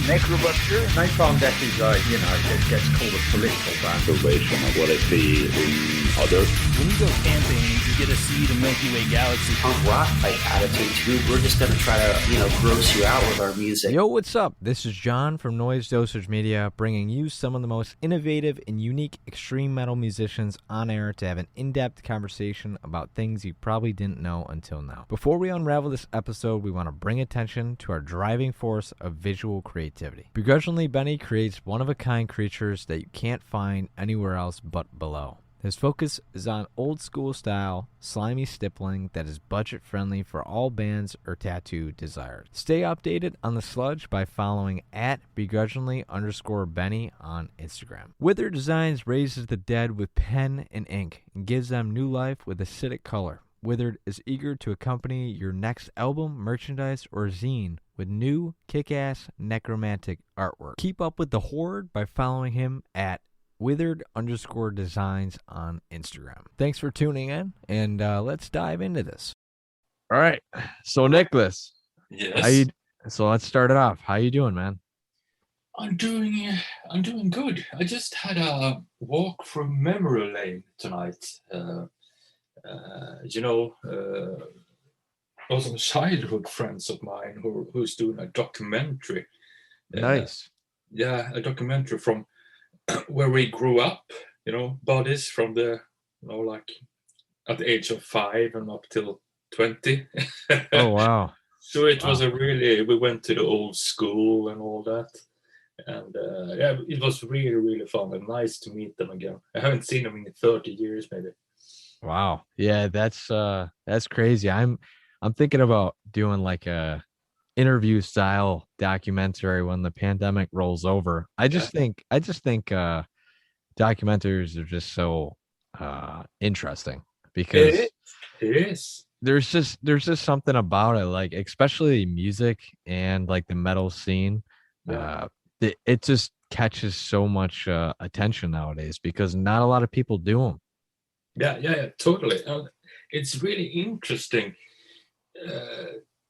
Necrobuster, and I found that is, it gets called a political band. Observation of what I see in others. When you go camping, you get to see the Milky Way galaxy. Punk rock type attitude too. We're just going to try to, gross you out with our music. Yo, what's up? This is John from Noise Dosage Media, bringing you some of the most innovative and unique extreme metal musicians on air to have an in-depth conversation about things you probably didn't know until now. Before we unravel this episode, we want to bring attention to our driving force of visual creativity. Begrudgingly Benny creates one-of-a-kind creatures that you can't find anywhere else but below. His focus is on old-school style, slimy stippling that is budget-friendly for all bands or tattoo desires. Stay updated on the sludge by following at begrudgingly_Benny on Instagram. Wither Designs raises the dead with pen and ink and gives them new life with acidic color. Withered is eager to accompany your next album, merchandise, or zine with new, kick-ass, necromantic artwork. Keep up with the Horde by following him at withered_designs on Instagram. Thanks for tuning in, and let's dive into this. All right. So, Niclas. Yes. So let's start it off. How you doing, man? I'm doing good. I just had a walk through memory lane tonight. Some childhood friends of mine who's doing a documentary. Nice. A documentary from where we grew up, bodies from the, like at the age of 5 and up till 20. Oh, wow. So it was we went to the old school and all that. And it was really, really fun and nice to meet them again. I haven't seen them in 30 years, maybe. Wow. Yeah, that's crazy. I'm thinking about doing like a interview style documentary when the pandemic rolls over. I just think documentaries are just so interesting because it is. There's just something about it, like especially music and like the metal scene. It just catches so much attention nowadays because not a lot of people do them. Yeah, totally. It's really interesting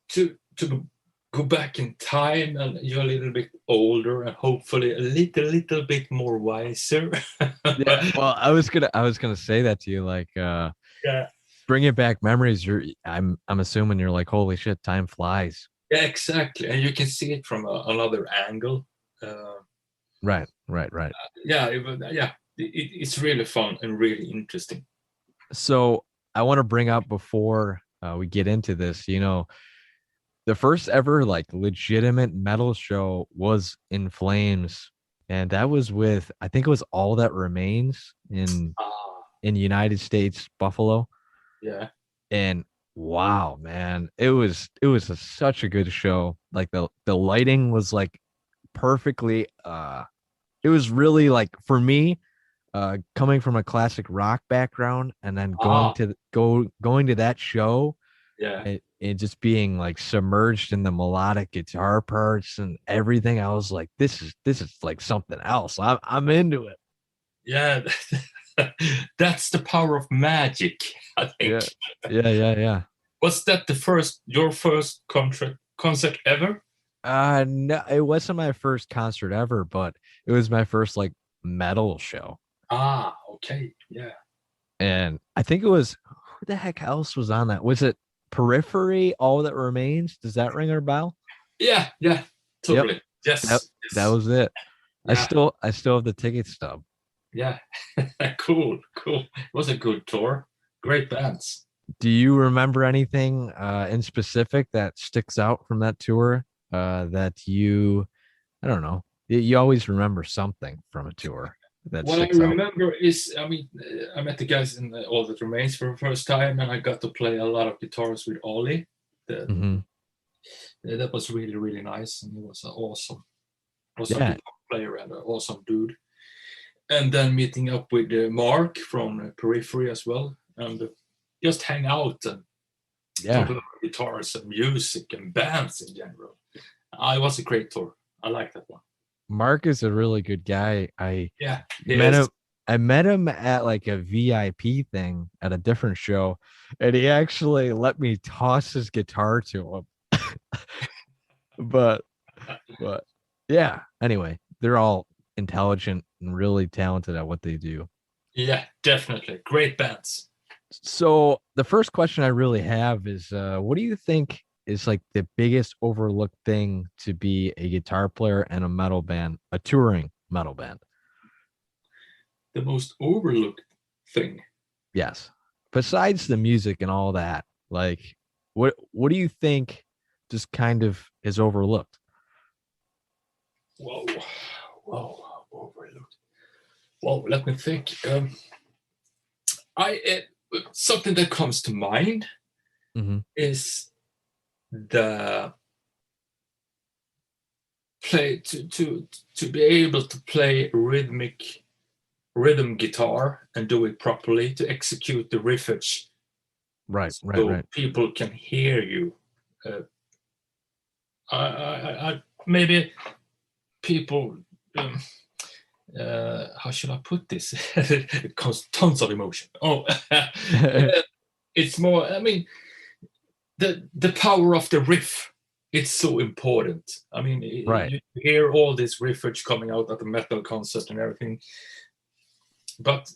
to go back in time, and you're a little bit older and hopefully a little bit more wiser. Yeah, well, I was gonna say that to you, like, bringing back memories. I'm assuming you're like, holy shit, time flies. Yeah, exactly, and you can see it from another angle. Right. It's really fun and really interesting. So I want to bring up before we get into this, the first ever like legitimate metal show was In Flames, and that was with, I think it was All That Remains in United States, Buffalo. Yeah. And wow, man, it was such a good show. Like the lighting was like perfectly. It was really like, for me, coming from a classic rock background and then going to that show. Yeah. And just being like submerged in the melodic guitar parts and everything, I was like, this is like something else. I'm into it. Yeah, that's the power of magic, I think. Yeah. Was that your first concert ever? No, it wasn't my first concert ever, but it was my first like metal show. Okay, yeah. And I think it was, who the heck else was on that? Was it Periphery, All That Remains? Does that ring a bell? Yeah, totally. Yep. Yes, that was it. Yeah. I still have the ticket stub. Yeah. Cool. It was a good tour. Great bands. Do you remember anything in specific that sticks out from that tour? That you always remember something from a tour. What I remember is, I met the guys in All That Remains for the first time, and I got to play a lot of guitars with Ollie. That was really, really nice, and he was awesome. Guitar player and an awesome dude. And then meeting up with Mark from Periphery as well, and just hang out and talk about guitars and music and bands in general. It was a great tour. I like that one. Mark is a really good guy. I met him at like a VIP thing at a different show, and he actually let me toss his guitar to him. but Yeah. Anyway, they're all intelligent and really talented at what they do. Yeah, definitely. Great bands. So the first question I really have is, what do you think is like the biggest overlooked thing to be a guitar player and a metal band, a touring metal band? The most overlooked thing. Yes. Besides the music and all that, like what do you think just kind of is overlooked? Whoa, whoa, overlooked. Well, let me think. Something that comes to mind Mm-hmm. is the play to be able to play rhythm guitar and do it properly, to execute the riffage Right, right, so right. people can hear you. Maybe people. How should I put this? It comes tons of emotion. Oh, it's more. I mean, the power of the riff. It's so important. I mean, Right. you hear all this riffage coming out at the metal concert and everything, but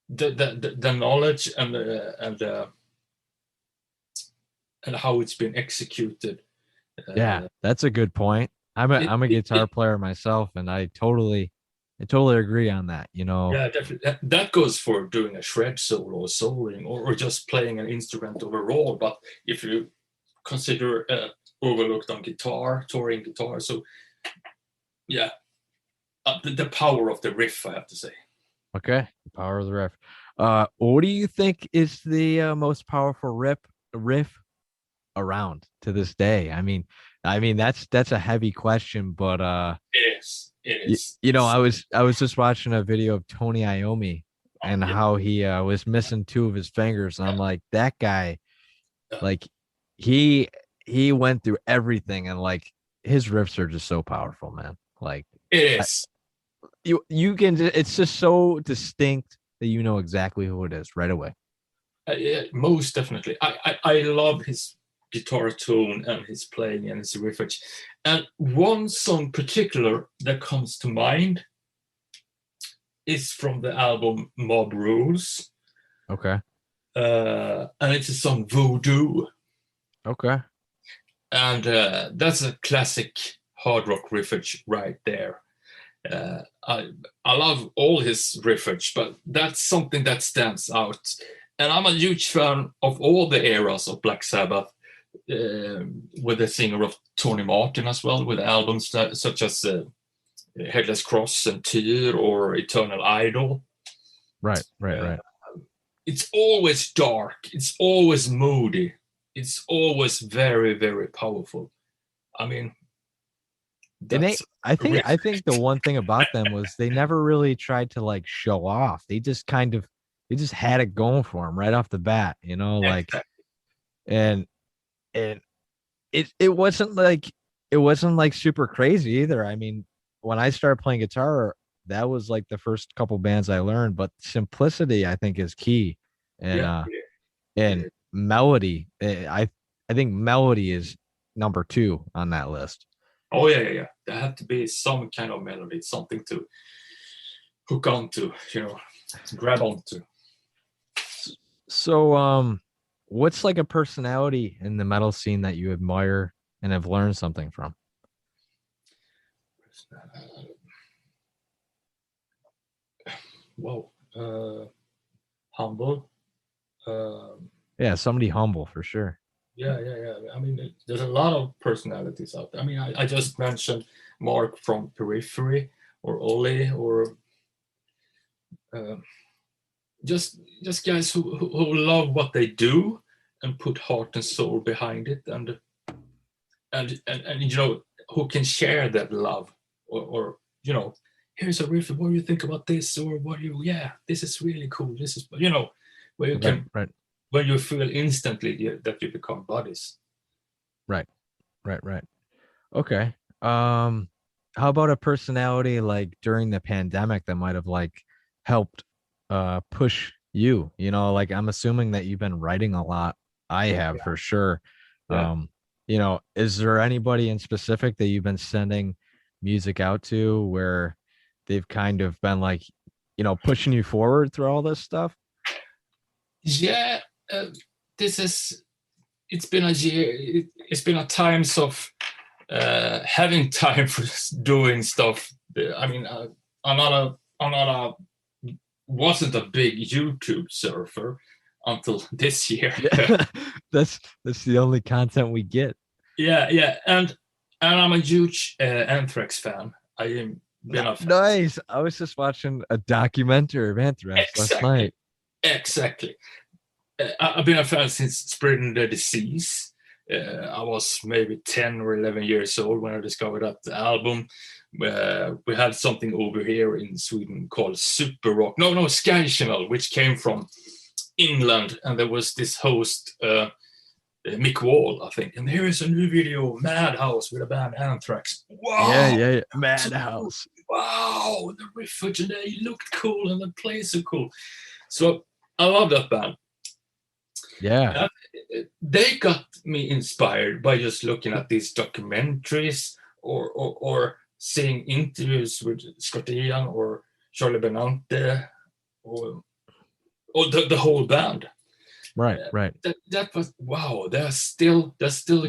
the knowledge and how it's been executed. Yeah, that's a good point. It, I'm a it, guitar it, player myself, and I totally agree on that. yeah, definitely. That goes for doing a shred solo or soloing or just playing an instrument overall. But if you consider overlooked on guitar, touring guitar, so yeah, the power of the riff, I have to say. Okay, power of the riff. What do you think is the most powerful riff around to this day? I mean that's a heavy question, but It is. It you, is. you know, I was just watching a video of Tony Iommi and Yeah, how he was missing two of his fingers, and I'm like, that guy, yeah. like he he went through everything, and like his riffs are just so powerful, man. Like It I, is. you can it's just so distinct that you know exactly who it is right away. Yeah, most definitely. I love his guitar tone and his playing and his riffage. And one song particular that comes to mind is from the album Mob Rules. Okay. And it's a song Voodoo. Okay. And that's a classic hard rock riffage right there. I love all his riffage, but that's something that stands out. And I'm a huge fan of all the eras of Black Sabbath, with the singer of Tony Martin as well, with albums such as Headless Cross and Tyr or Eternal Idol. Right. Right. Right. It's always dark. It's always moody. It's always very, very powerful. I mean, And that's I think the one thing about them was they never really tried to like show off. They just had it going for them right off the bat, like and and it wasn't like super crazy either. I mean, when I started playing guitar, that was like the first couple bands I learned, but simplicity I think is key. And yeah, and melody, I think melody is number 2 on that list. Oh yeah. There had to be some kind of melody, something to hook onto, grab onto. So, what's like a personality in the metal scene that you admire and have learned something from? Whoa, humble. Yeah, somebody humble for sure. Yeah. I mean, there's a lot of personalities out there. I mean, I just mentioned Mark from Periphery or Ole or uh, just guys who love what they do and put heart and soul behind it, and who can share that love or here's a riff, what do you think about this, or this is really cool, this is where you Right, can right, where you feel instantly that you become buddies. right, right. Okay. How about a personality like during the pandemic that might have like helped push like I'm assuming that you've been writing a lot. I have for sure. Yeah. Is there anybody in specific that you've been sending music out to where they've kind of been like, pushing you forward through all this stuff? Yeah, uh, this is. It's been a year. It's been a times of having time for doing stuff. I mean, I'm not a wasn't a big YouTube surfer until this year. Yeah, that's the only content we get. Yeah, and I'm a huge Anthrax fan. I am been a fan. Nice. I was just watching a documentary of Anthrax last night. Exactly. I've been a fan since Spreading the Disease. I was maybe 10 or 11 years old when I discovered that album. We had something over here in Sweden called Super Rock. No, Sky Channel, which came from England. And there was this host, Mick Wall, I think. And here is a new video, Madhouse, with a band Anthrax. Wow! Yeah. Madhouse. Wow! The riffage and they looked cool and the plays so cool. So I love that band. Yeah. They got me inspired by just looking at these documentaries or seeing interviews with Scott Ian or Charlie Benante or the whole band. Right. That was wow. They're still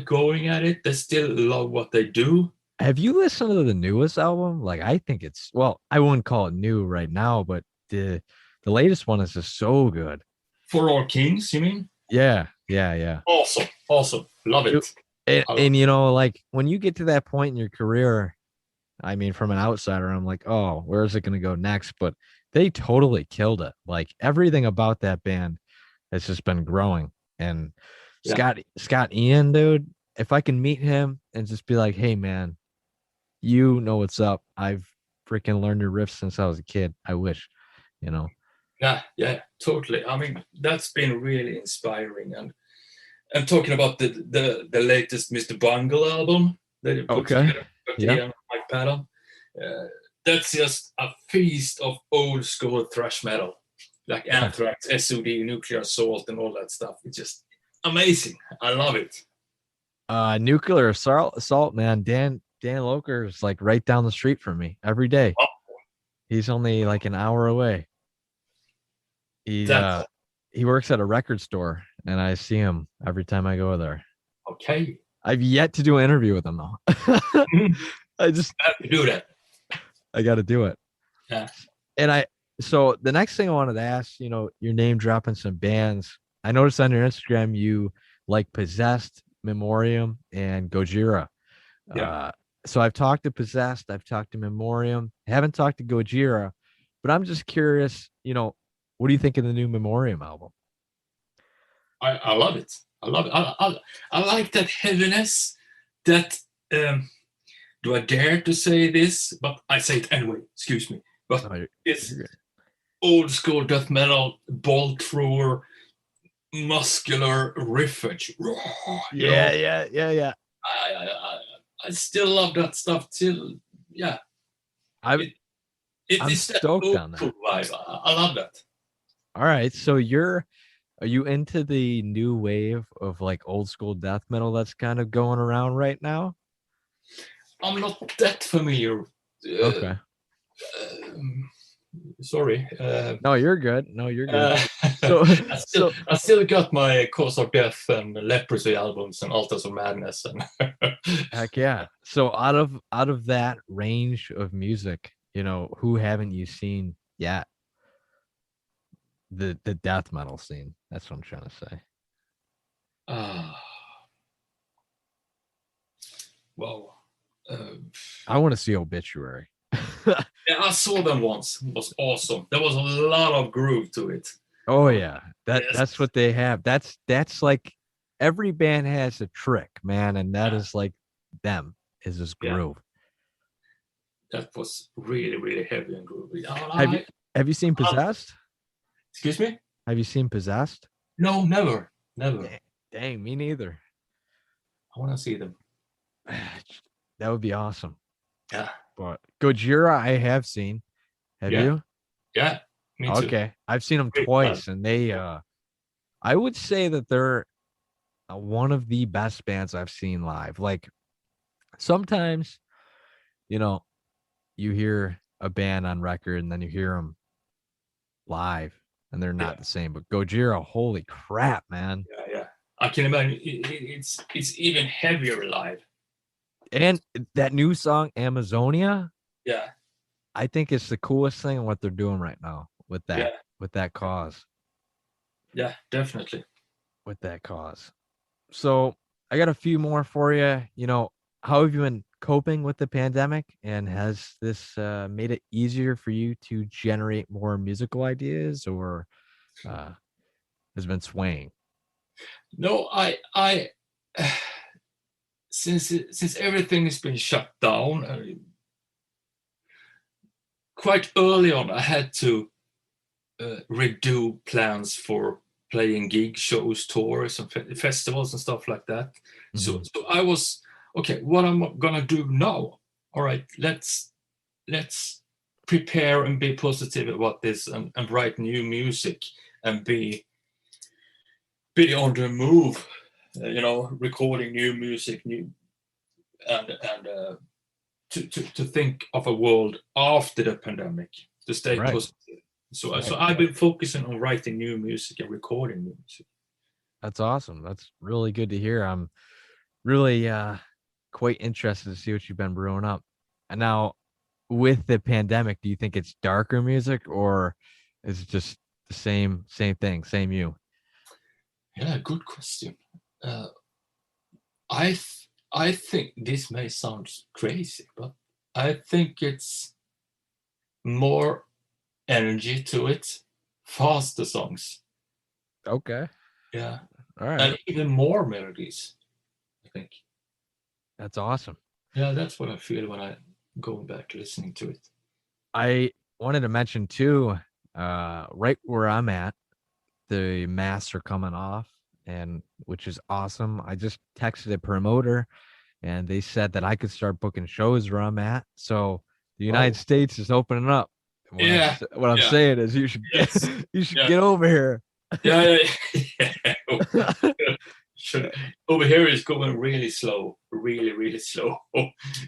going at it. They still love what they do. Have you listened to the newest album? Like, I think I wouldn't call it new right now, but the latest one is just so good. For All Kings, you mean? Yeah. Awesome. Love it. And like when you get to that point in your career, I mean, from an outsider, I'm like, oh, where is it going to go next? But they totally killed it. Like everything about that band has just been growing. And Scott Ian, dude, if I can meet him and just be like, hey, man, you know what's up. I've freaking learned your riffs since I was a kid. I wish, Yeah, totally. I mean, that's been really inspiring. And talking about the latest Mr. Bungle album that you put together, Mike Patton, that's just a feast of old school thrash metal, like Anthrax, SOD, Nuclear Assault, and all that stuff. It's just amazing. I love it. Nuclear Assault, man. Dan Loker is like right down the street from me every day. Oh. He's only like an hour away. He works at a record store, and I see him every time I go there. Okay. I've yet to do an interview with him though. I just have to do that. I got to do it. Yeah. And so the next thing I wanted to ask, your name dropping some bands. I noticed on your Instagram you like Possessed, Memoriam, and Gojira. Yeah. So I've talked to Possessed, I've talked to Memoriam, I haven't talked to Gojira, but I'm just curious, what do you think of the new Memoriam album? I love it. I love it. I like that heaviness. That do I dare to say this? But I say it anyway. Excuse me. But it's old school death metal, bolt thrower, muscular riffage. Yeah. I still love that stuff. I'm stoked on that. Vibe. I love that. All right, so are you into the new wave of like old school death metal that's kind of going around right now? I'm not that familiar. Okay. Sorry. No, you're good. I still got my Cause of Death and Leprosy albums and Altars of Madness and heck yeah. So out of that range of music, who haven't you seen yet? The death metal scene. That's what I'm trying to say. Well, I want to see Obituary. Yeah, I saw them once. It was awesome. There was a lot of groove to it. Oh yeah, that's what they have. That's like every band has a trick, man, and that is like them is this groove. That was really, really heavy and groovy. Have you seen Possessed? Excuse me? Have you seen Possessed? No, never. Dang, me neither. I want to see them. That would be awesome. Yeah. But Gojira, I have seen. Have you? Yeah, me too. Okay, I've seen them twice, and they, I would say that they're one of the best bands I've seen live. Like sometimes, you know, you hear a band on record and then you hear them live and they're not Yeah. the same. But Gojira, holy crap, man. Yeah. I can imagine it's even heavier live. And that new song, Amazonia, Yeah. I think it's the coolest thing what they're doing right now with Yeah. that cause. Yeah, definitely. With that cause. So I got a few more for you. You know, how have you been coping with the pandemic? And has this made it easier for you to generate more musical ideas, or has been swaying? No, I since everything has been shut down, quite early on, I had to redo plans for playing gig shows, tours, and festivals and stuff like that. Mhm. So I was okay. What I'm gonna do now? All right, let's prepare and be positive about this, and write new music, and be on the move. Recording new music, new and to think of a world after the pandemic, to stay Right. positive. So I've been focusing on writing new music and recording new music. That's awesome. That's really good to hear. I'm really quite interested to see what you've been brewing up. And now with the pandemic, do you think it's darker music, or is it just the same thing, same you? Yeah, good question. Uh, I think this may sound crazy, but I think it's more energy to it, faster songs. Okay. Yeah, All right. and even more melodies, I think. That's awesome. Yeah, that's what I feel when I go back listening to it. I wanted to mention too, right where I'm at, the masks are coming off, and which is awesome. I just texted a promoter and they said that I could start booking shows where I'm at. So the Oh, United States is opening up. And yeah, what I'm yeah, saying is you should get yes, you should yeah, get over here. yeah, yeah. Should, over here is going really slow, really slow.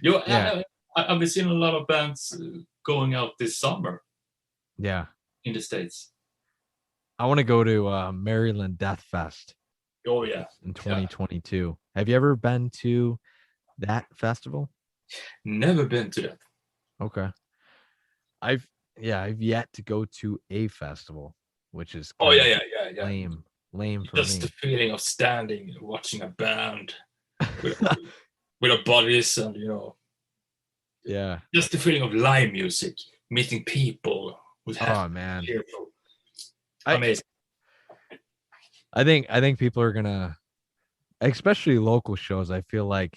Yeah. I've been seeing a lot of bands going out this summer Yeah. in the States. I want to go to Maryland Death Fest Oh yeah, in yeah. 2022. Have you ever been to that festival? Never been to that. Okay. I've I've yet to go to a festival, which is Oh kind of yeah. lame for Just the me. feeling of standing and watching a band with, with a bodies, and Yeah. just the feeling of live music, meeting people who's happy, Oh man. cheerful, I amazing. I think people are gonna, especially local shows. I feel like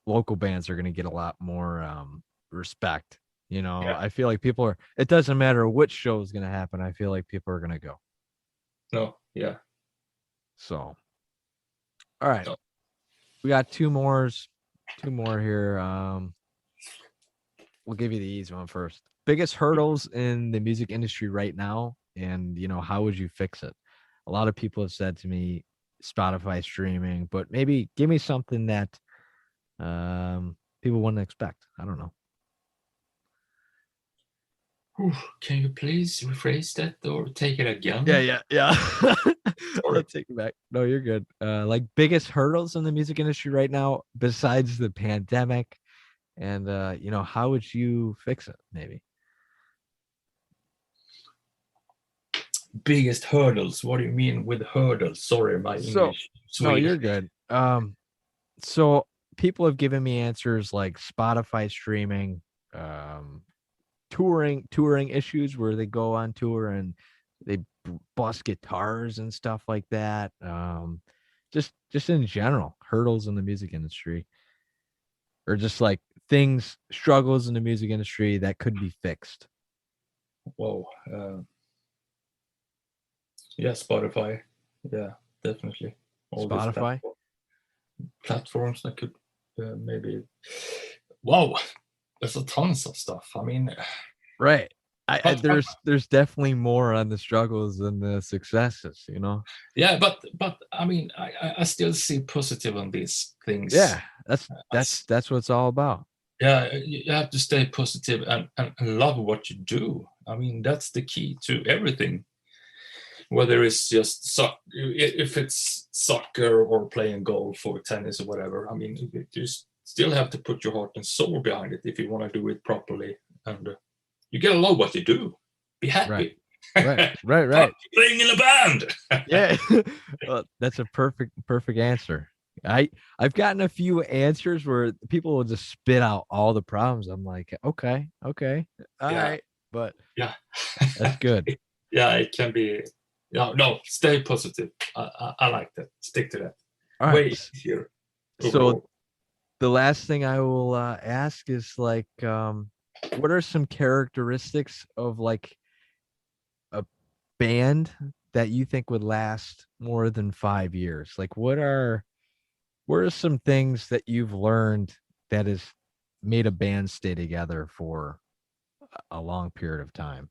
local bands are gonna get a lot more respect. You know, Yeah. I feel like people are. It doesn't matter which show is gonna happen. I feel like people are gonna go. No, yeah. So, all right, No. we got two more here. We'll give you the easy one first. Biggest hurdles in the music industry right now, and how would you fix it? A lot of people have said to me, Spotify streaming, but maybe give me something that people wouldn't expect. I don't know. Can you please rephrase that or take it again? Yeah. Sorry. I'll take it back. No, you're good. Like biggest hurdles in the music industry right now, besides the pandemic, and how would you fix it? Maybe. Biggest hurdles. What do you mean with hurdles? Sorry, my So, English. no, Swedish. you're good. So people have given me answers like Spotify streaming, touring issues where they go on tour and they bust guitars and stuff like that. Just in general, hurdles in the music industry, or just like struggles in the music industry that could be fixed. Whoa. Yeah, Spotify. Yeah, definitely. All these Spotify. platforms that could maybe. Wow, there's a tons of stuff. I mean, Right. There's definitely more on the struggles than the successes, you know. Yeah, but I mean, I still see positive on these things. Yeah, that's what it's all about. Yeah, you have to stay positive and love what you do. I mean, that's the key to everything. Whether it's just if it's soccer or playing golf or tennis or whatever. I mean, you still have to put your heart and soul behind it if you want to do it properly, and you gotta love what you do. Be happy. Right. Playing in a band. Yeah, well, that's a perfect answer. I've gotten a few answers where people will just spit out all the problems. I'm like, okay, all right, but yeah, that's good. Yeah, it can be. No, stay positive. I like that. Stick to that. All right. Way easier. So the last thing I will ask is like, what are some characteristics of like a band that you think would last more than 5 years? Like, what are some things that you've learned that has made a band stay together for a long period of time?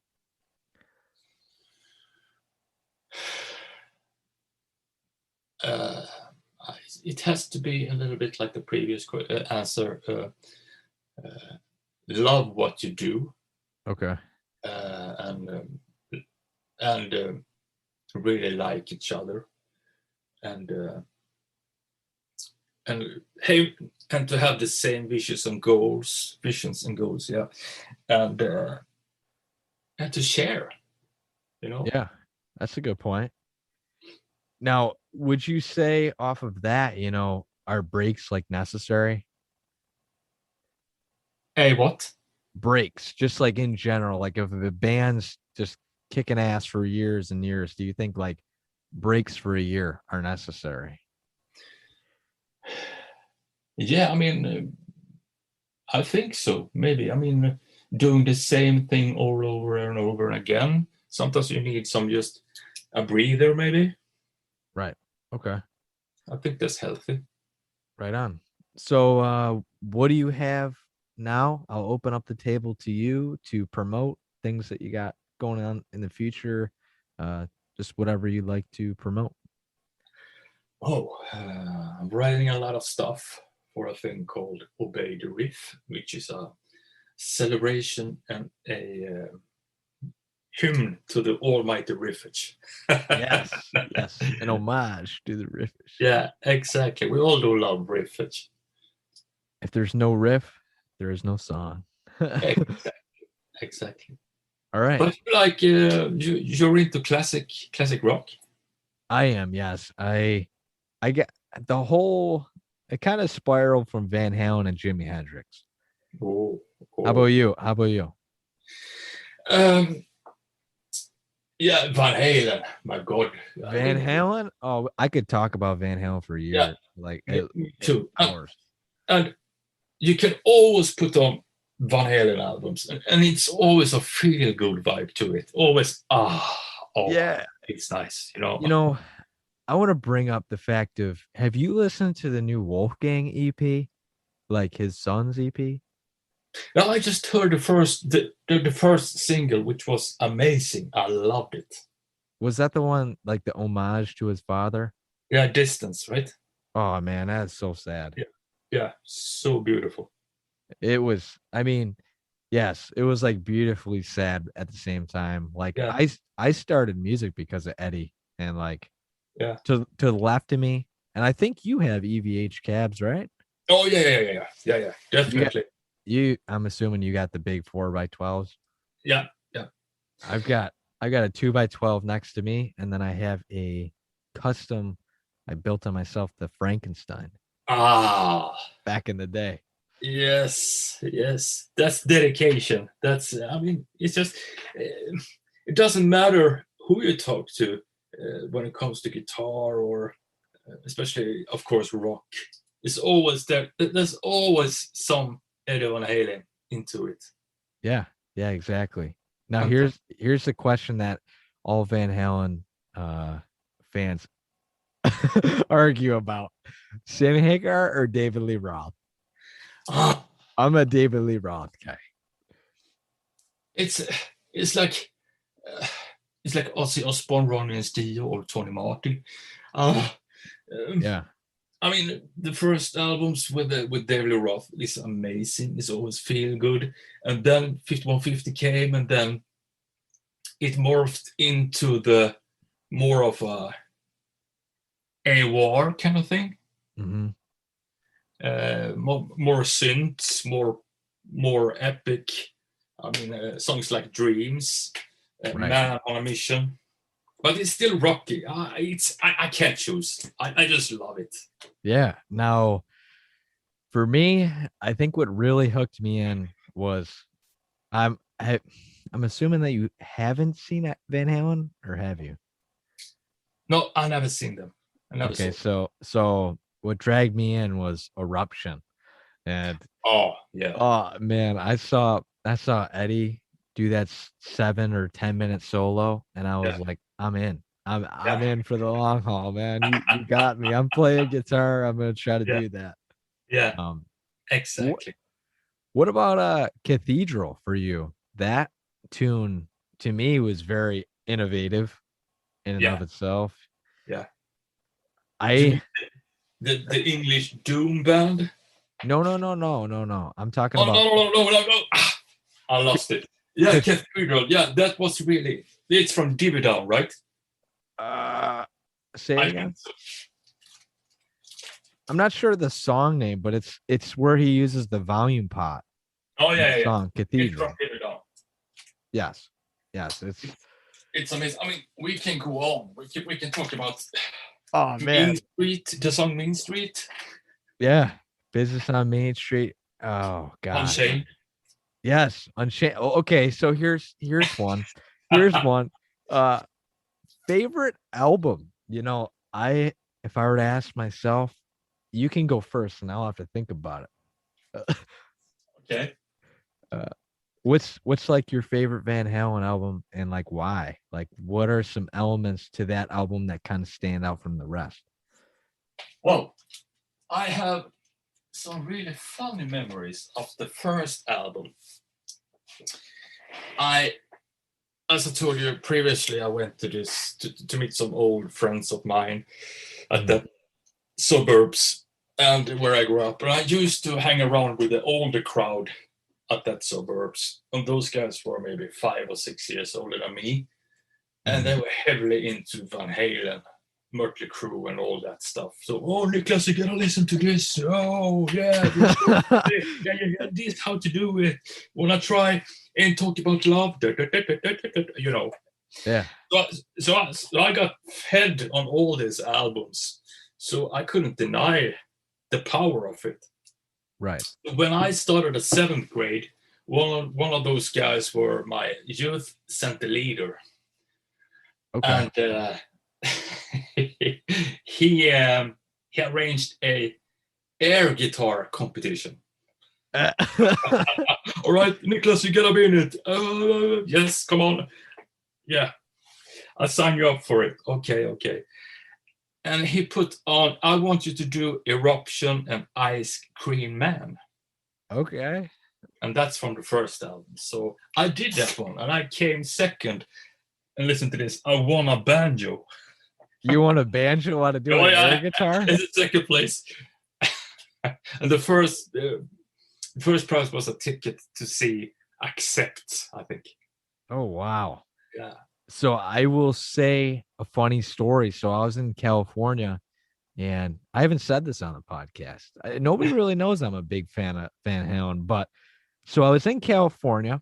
It has to be a little bit like the previous answer. Love what you do. Okay. And really like each other, and to have the same visions and goals, yeah, and to share, you know. Yeah, that's a good point. Now, would you say off of that, you know, are breaks like necessary? Hey, what? Breaks, just like in general, like if the band's just kicking ass for years and years, do you think like breaks for a year are necessary? Yeah, I mean, I think so. Maybe. I mean, doing the same thing all over and over and again. Sometimes you need just a breather, maybe. Right. Okay. I think that's healthy. Right on. So, what do you have now? I'll open up the table to you to promote things that you got going on in the future. Just whatever you'd like to promote. I'm writing a lot of stuff for a thing called Obey the Riff, which is a celebration and a hymn to the almighty riffage. Yes, an homage to the riffage. Yeah, exactly. We all do love riffage. If there's no riff, there is no song. Exactly. All right. But like you're into classic rock? I am, yes. I get the whole. It kind of spiraled from Van Halen and Jimi Hendrix. Oh. How about you? Yeah, Van Halen. My God. Van Halen? Oh, I could talk about Van Halen for years. Yeah, like me too. Hours. And you can always put on Van Halen albums, and it's always a feel good vibe to it. Always, yeah, it's nice, you know. You know, I want to bring up the fact of, have you listened to the new Wolfgang EP, like his son's EP? Now I just heard the first single, which was amazing. I loved it. Was that the one like the homage to his father? Yeah, Distance, right? Oh man, that's so sad. Yeah, so beautiful. It was. I mean, yes, it was like beautifully sad at the same time. Like I started music because of Eddie, and like to the left of me, and I think you have EVH cabs, right? Oh yeah, definitely. I'm assuming you got the big 4x12s. Yeah. I got a 2x12 next to me, and then I have a custom I built on myself, the Frankenstein. Back in the day. Yes, that's dedication. I mean, it's just it doesn't matter who you talk to when it comes to guitar or especially, of course, rock. It's always there's always some Eddie Van Halen into it. Yeah, exactly. Now here's the question that all Van Halen fans argue about: Sammy Hagar or David Lee Roth? I'm a David Lee Roth guy. It's it's like Ozzy Osbourne, Ronnie and Dio, or Tony Martin. Yeah. I mean, the first albums with David Lee Roth is amazing. It's always feel good, and then 5150 came, and then it morphed into the more of a war kind of thing. Mm-hmm. More synths, more epic. I mean, songs like Dreams, Man on a Mission. But it's still rocky. I can't choose. I just love it. Yeah. Now, for me, I think what really hooked me in was I'm assuming that you haven't seen Van Halen, or have you? No, I never seen them. Okay, so what dragged me in was Eruption, and oh yeah, oh man, I saw Eddie do that 7 or 10 minute solo, and I was like, I'm in. I'm in for the long haul, man. You got me. I'm playing guitar. I'm gonna try to do that. Yeah. Exactly. What about Cathedral for you? That tune to me was very innovative in and of itself. Yeah. The English doom band? No. I'm talking about. No. I lost it. Yeah, Cathedral. Yeah, that was really. It's from Dividon, right? Say it again. So. I'm not sure the song name, but it's where he uses the volume pot. Oh yeah, song Cathedral. It's from Dividon. Yes, it's amazing. I mean, we can go on. We can talk about. Oh man, Main Street, the song Main Street. Yeah, Business on Main Street. Oh god. Unchained. Yes, Unchained. Oh, okay, so here's one. Here's one. Favorite album. You know, if I were to ask myself, you can go first, and I'll have to think about it. Okay. What's like your favorite Van Halen album, and like why? Like, what are some elements to that album that kind of stand out from the rest? Well, I have some really funny memories of the first album. As I told you previously, I went to meet some old friends of mine at the suburbs and where I grew up. And I used to hang around with the older crowd at that suburbs. And those guys were maybe 5 or 6 years older than me. And they were heavily into Van Halen, Mötley Crüe, and all that stuff. So, oh, Niclas, you gotta listen to this. Oh, yeah. This how to do it. Wanna try and talk about love? You know. Yeah. So I got fed on all these albums. So I couldn't deny the power of it. Right. When I started at 7th grade, one of those guys were my youth center leader. Okay. And he arranged a air guitar competition. All right, Niclas, you gotta be in it. Yes, come on. Yeah, I'll sign you up for it. Okay. And he put on, I want you to do Eruption and Ice Cream Man. Okay. And that's from the first album. So I did that one, and I came second. And listen to this, I won a banjo. You want a banjo? Want to do an air guitar? It's the second place. And the first prize was a ticket to see Accept, I think. Oh, wow. Yeah. So I will say a funny story. So I was in California, and I haven't said this on the podcast. Nobody really knows I'm a big fan of Van Halen, but so I was in California,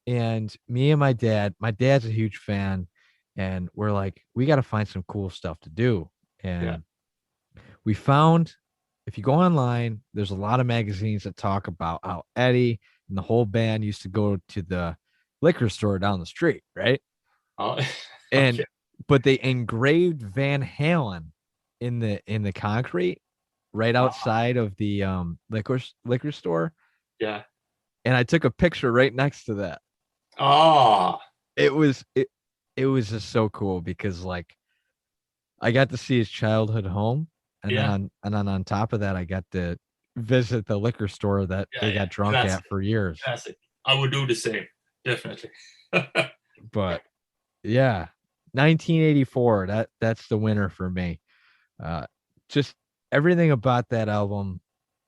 and me and my dad's a huge fan, and we're like, we got to find some cool stuff to do. And we found, if you go online, there's a lot of magazines that talk about how Eddie and the whole band used to go to the liquor store down the street, right? Okay. But they engraved Van Halen in the concrete right outside of the liquor store. Yeah. And I took a picture right next to that. It was just so cool because like I got to see his childhood home, and then on top of that I got to visit the liquor store that they got drunk at for years. Classic. I would do the same, definitely. But yeah, 1984. That's the winner for me. Just everything about that album,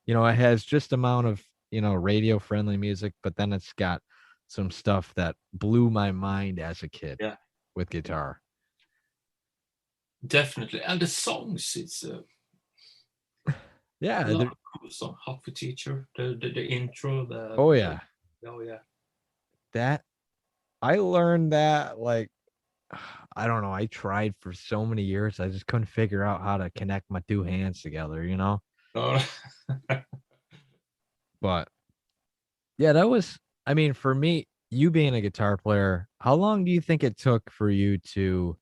it has just amount of radio friendly music, but then it's got some stuff that blew my mind as a kid. Yeah, with guitar. definitely. And the songs, it's Yeah. a lot of cool song. Hot for Teacher, the intro, Oh yeah. Oh yeah. That I learned that like I don't know. I tried for so many years. I just couldn't figure out how to connect my two hands together, Oh, But yeah, that was, I mean, for me, you being a guitar player, how long do you think it took for you to,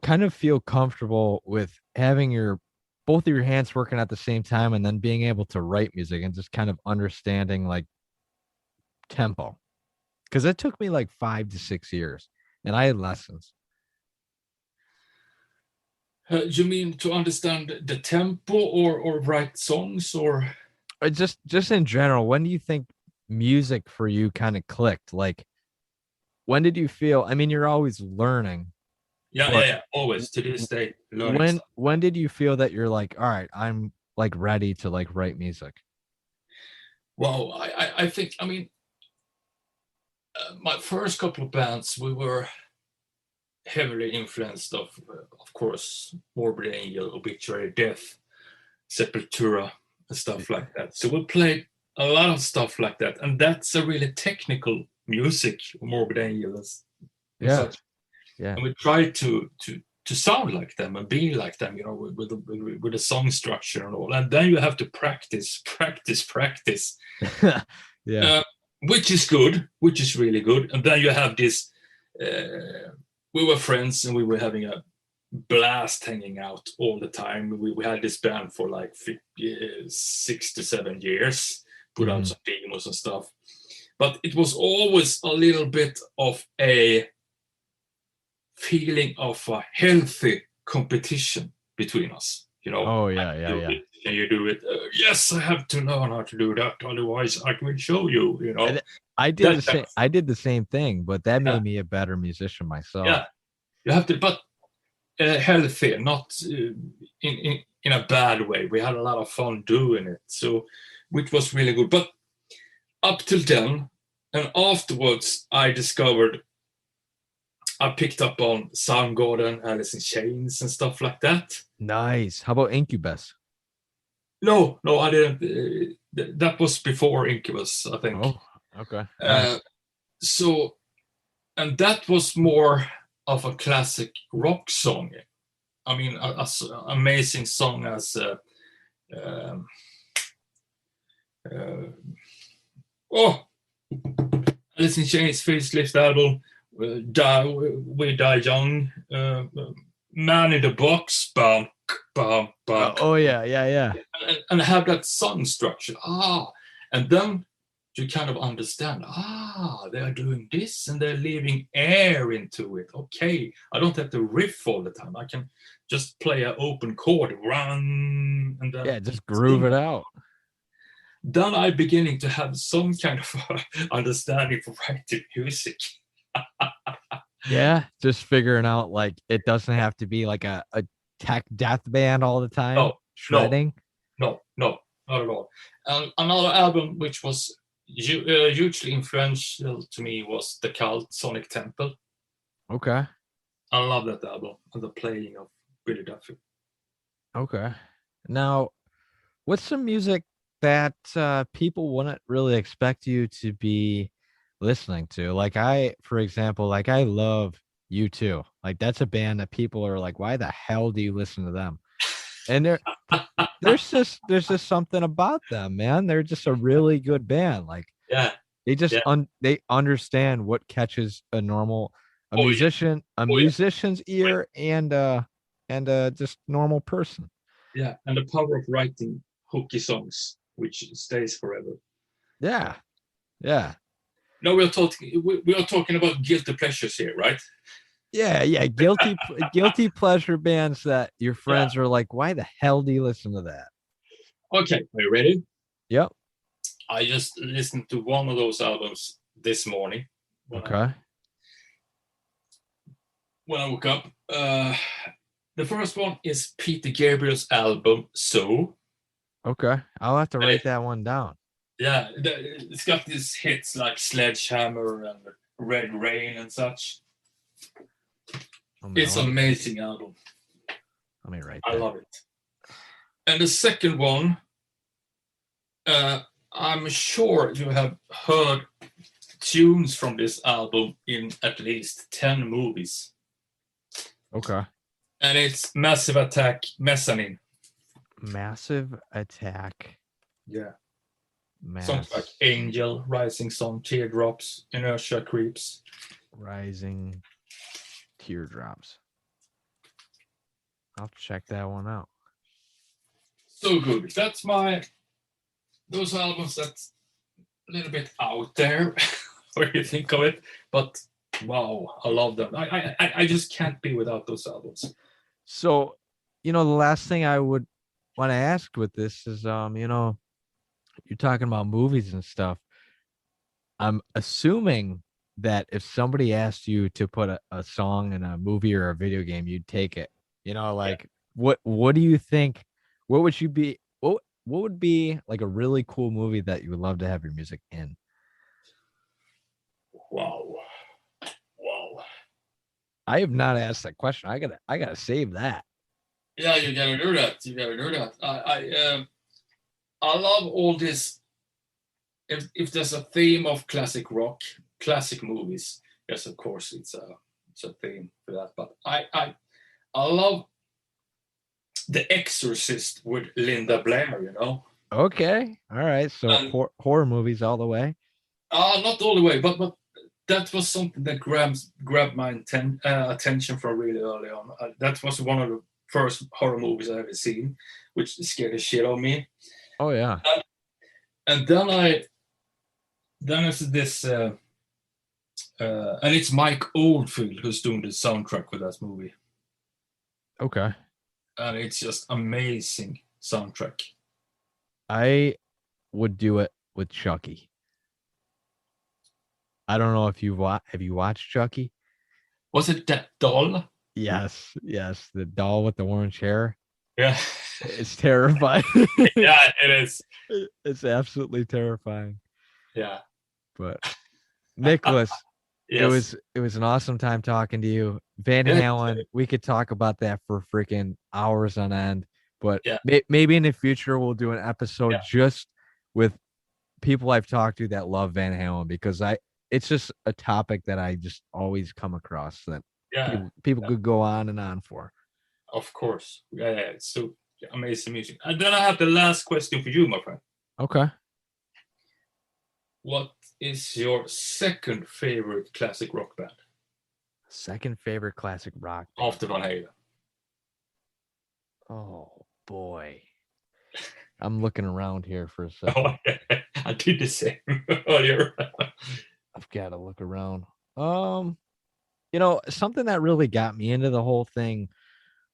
kind of feel comfortable with having both of your hands working at the same time and then being able to write music and just kind of understanding like tempo? Because it took me like 5 to 6 years and I had lessons. you mean to understand the tempo or write songs or? Just in general, when do you think music for you kind of clicked? Like, when did you feel? I mean, you're always learning. Yeah. Always to this day, learning stuff. When did you feel that you're like, all right, I'm like ready to like write music? Well, I think, I mean, my first couple of bands, we were heavily influenced of course, Morbid Angel, Obituary Death, Sepultura, and stuff like that. So we played a lot of stuff like that, and that's a really technical music, Morbid Angel. Yeah. Yeah. And we tried to sound like them and be like them, with the song structure and all. And then you have to practice. Yeah. Which is good, which is really good. And then you have this. We were friends and we were having a blast hanging out all the time. We had this band for like 6 to 7 years, put out some demos and stuff. But it was always a little bit of a feeling of a healthy competition between us. Oh yeah. Can you do it? Yes, I have to learn how to do that. Otherwise, I will show you. I did the same. I did the same thing, but that made me a better musician myself. Yeah, you have to, but healthy, not in a bad way. We had a lot of fun doing it, so which was really good. But up till then, and afterwards, I picked up on Soundgarden, Alice in Chains, and stuff like that. Nice. How about Incubus? No, I didn't. That was before Incubus, I think. Oh, okay. So, and that was more of a classic rock song. I mean, an amazing song as Alice in Chains facelift album, We Die Young, Man in the Box, bam, bam, bam. Oh yeah. And have that song structure. And then you kind of understand, they are doing this and they're leaving air into it. Okay, I don't have to riff all the time. I can just play an open chord, run, and then just groove it out. Then I'm beginning to have some kind of understanding for writing music. Yeah, just figuring out like it doesn't have to be like a tech death band all the time. Shredding. No, not at all. Another album which was hugely influential to me was The Cult, Sonic Temple. Okay. I love that album and the playing of Billy Duffy. Okay. Now, what's some music that people wouldn't really expect you to be listening to? Like for example, like I love U2. Like that's a band that people are like, why the hell do you listen to them? And there's just something about them, man. They're just a really good band. Like they just they understand what catches a musician's ear and just normal person. Yeah, and the power of writing hooky songs which stays forever. Yeah. No, we are talking about guilty pleasures here, right? Yeah. Guilty pleasure bands that your friends are like, why the hell do you listen to that? Okay, are you ready? Yep. I just listened to one of those albums this morning. Okay. When I woke up. The first one is Peter Gabriel's album So. Okay. I'll have to And write that one down. Yeah, it's got these hits like Sledgehammer and Red Rain and such. Oh, man, It's an amazing album. Let me write I that. love it. And the second one, I'm sure you have heard tunes from this album in at least 10 movies. Okay. And it's Massive Attack Mezzanine. Massive Attack. Yeah. Songs like Angel, Rising Sun, Teardrops, Inertia Creeps. Rising Teardrops. I'll check that one out. So good. That's those albums that's a little bit out there. What do you think of it? But wow, I love them. I just can't be without those albums. So, the last thing I would want to ask with this is, you're talking about movies and stuff. I'm assuming that if somebody asked you to put a song in a movie or a video game, you'd take it. What do you think? What would be like a really cool movie that you would love to have your music in? Wow. I have not asked that question. I gotta save that. Yeah, you gotta do that. I love all this. If there's a theme of classic rock, classic movies, yes, of course it's a theme for that. But I love The Exorcist with Linda Blair. Okay, all right. So horror movies all the way. Not all the way, but that was something that grabbed my attention from really early on. That was one of the first horror movies I ever seen, which scared the shit out of me. Oh yeah. And then it's this, and it's Mike Oldfield who's doing the soundtrack for that movie. Okay. And it's just amazing soundtrack. I would do it with Chucky. I don't know if have you watched Chucky? Was it that doll? Yes, the doll with the orange hair. Yeah. It's terrifying. Yeah, it is. It's absolutely terrifying. Yeah. But Niclas, yes. it was an awesome time talking to you. Van Halen, we could talk about that for freaking hours on end. But maybe in the future we'll do an episode just with people I've talked to that love Van Halen, because it's just a topic that I just always come across that people could go on and on for. Of course. Yeah, it's so amazing music. And then I have the last question for you, my friend. Okay. What is your second favorite classic rock band? Second favorite classic rock band. After Van Halen. Oh boy. I'm looking around here for a second. Oh, yeah. I did the same earlier. I've got to look around. Something that really got me into the whole thing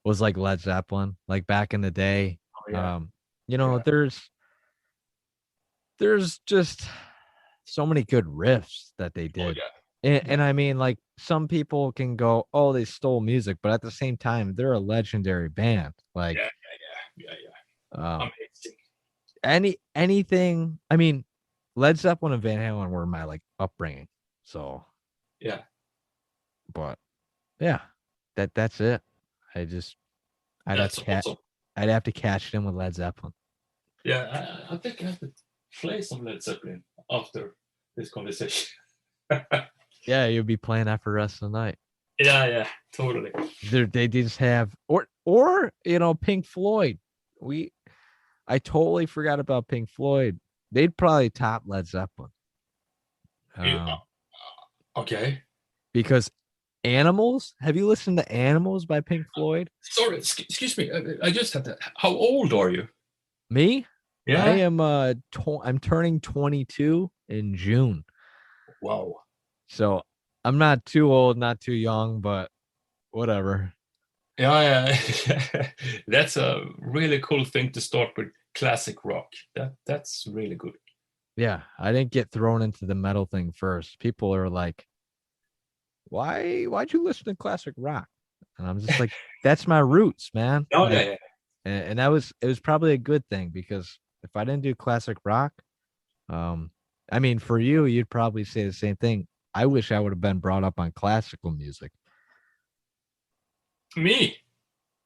was like Led Zeppelin, like back in the day. Oh, yeah. There's just so many good riffs that they did. Oh, yeah. And I mean, like, some people can go, oh, they stole music, but at the same time, they're a legendary band. Like, amazing. Anything. I mean, Led Zeppelin and Van Halen were my like upbringing. So but that's it. I'd have to catch them with Led Zeppelin. Yeah, I think I have to play some Led Zeppelin after this conversation. Yeah, you'll be playing that for the rest of the night. Yeah, totally. They just have or Pink Floyd. I totally forgot about Pink Floyd. They'd probably top Led Zeppelin. Okay. Because Animals? Have you listened to Animals by Pink Floyd? Sorry, excuse me. I just had that. How old are you? Me? Yeah. I am I'm turning 22 in June. Wow. So I'm not too old, not too young, but whatever. Yeah. That's a really cool thing to start with classic rock. That's really good. Yeah, I didn't get thrown into the metal thing first. People are like, why'd you listen to classic rock? And I'm just like, that's my roots, man. Oh, Like, yeah. and it was probably a good thing, because if I didn't do classic rock, I mean, for you, you'd probably say the same thing. I wish I would have been brought up on classical music. Me?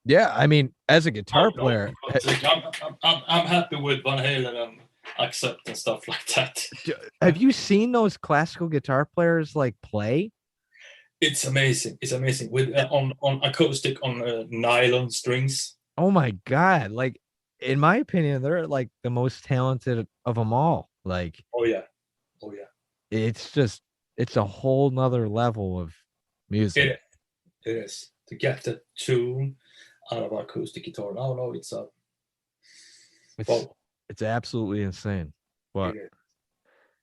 Yeah, I mean, as a guitar No, player, but, I'm happy with Van Halen and Accept and stuff like that. have you seen those classical guitar players like play? It's amazing. It's amazing with on acoustic on nylon strings. Oh my God. Like, in my opinion, they're like the most talented of them all. Like, Oh yeah, oh yeah. it's a whole nother level of music. It is to get the tune out of acoustic guitar. No, it's a It's it's absolutely insane. But it is.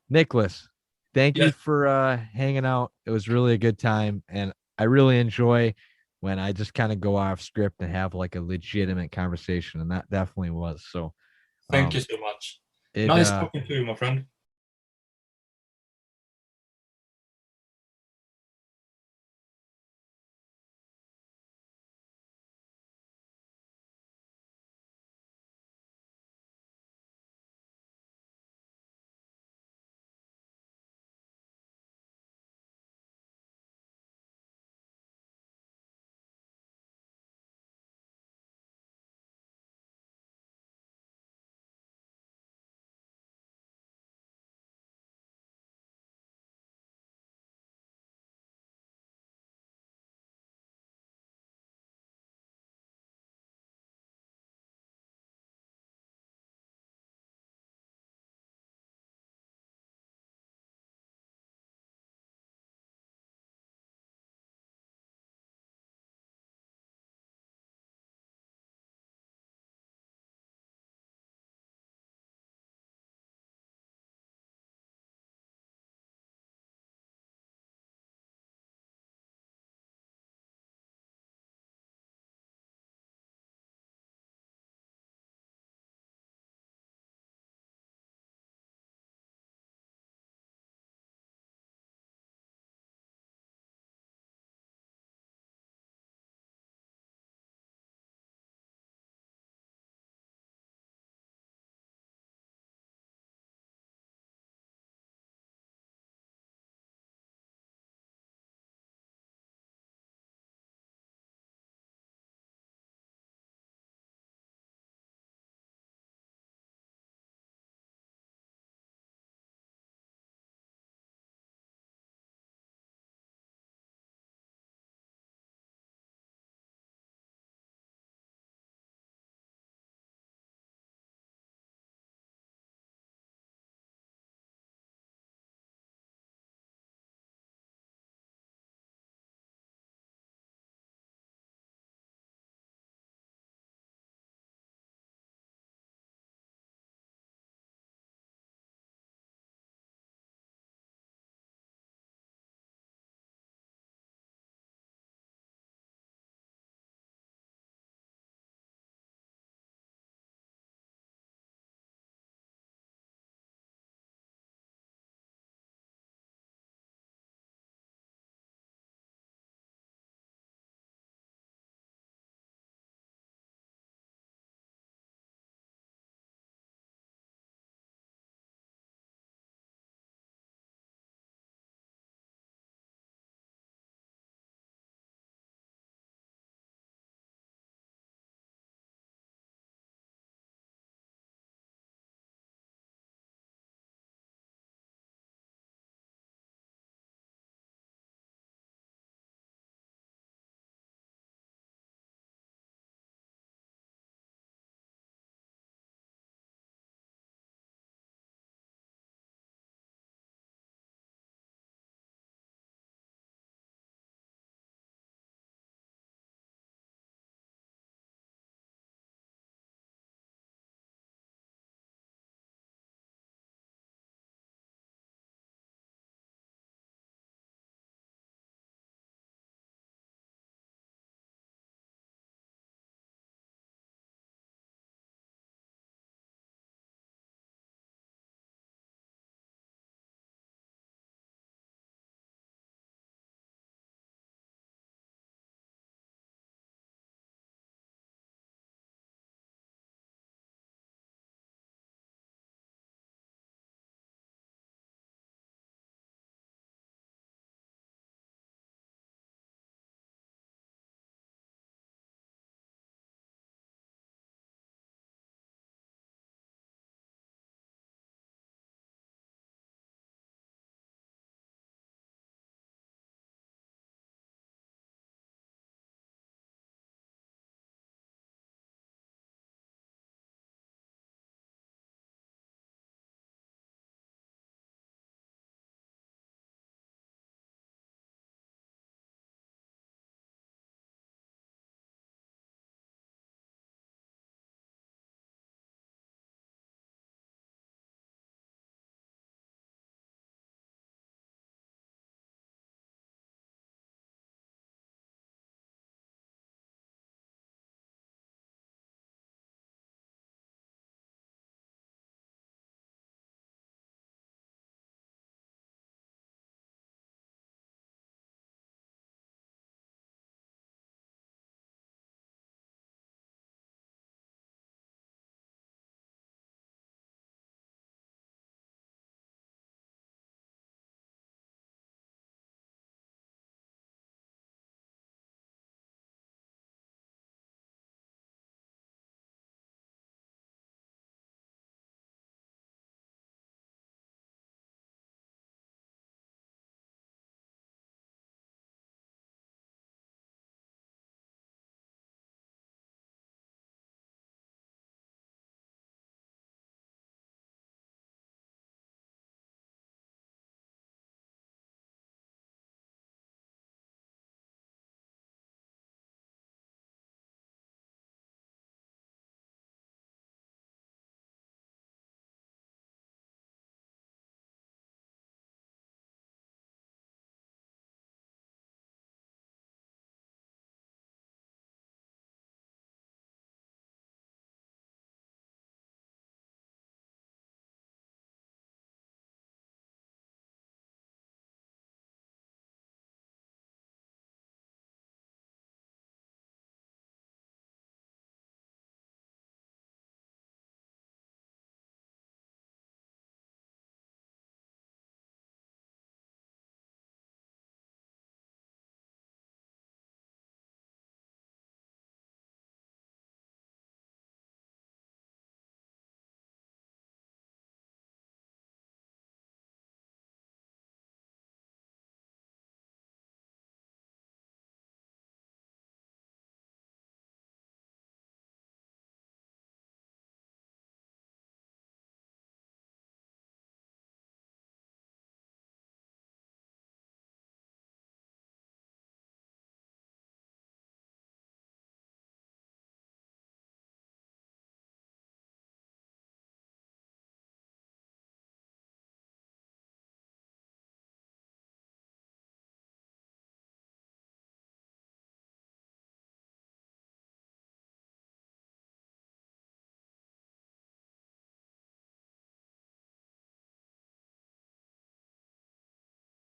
Nicholas, thank you Yes. for hanging out. It was really a good time, and I really enjoy when I just kind of go off script and have like a legitimate conversation, and that definitely was. So Thank you so much. it Nice talking to you, my friend.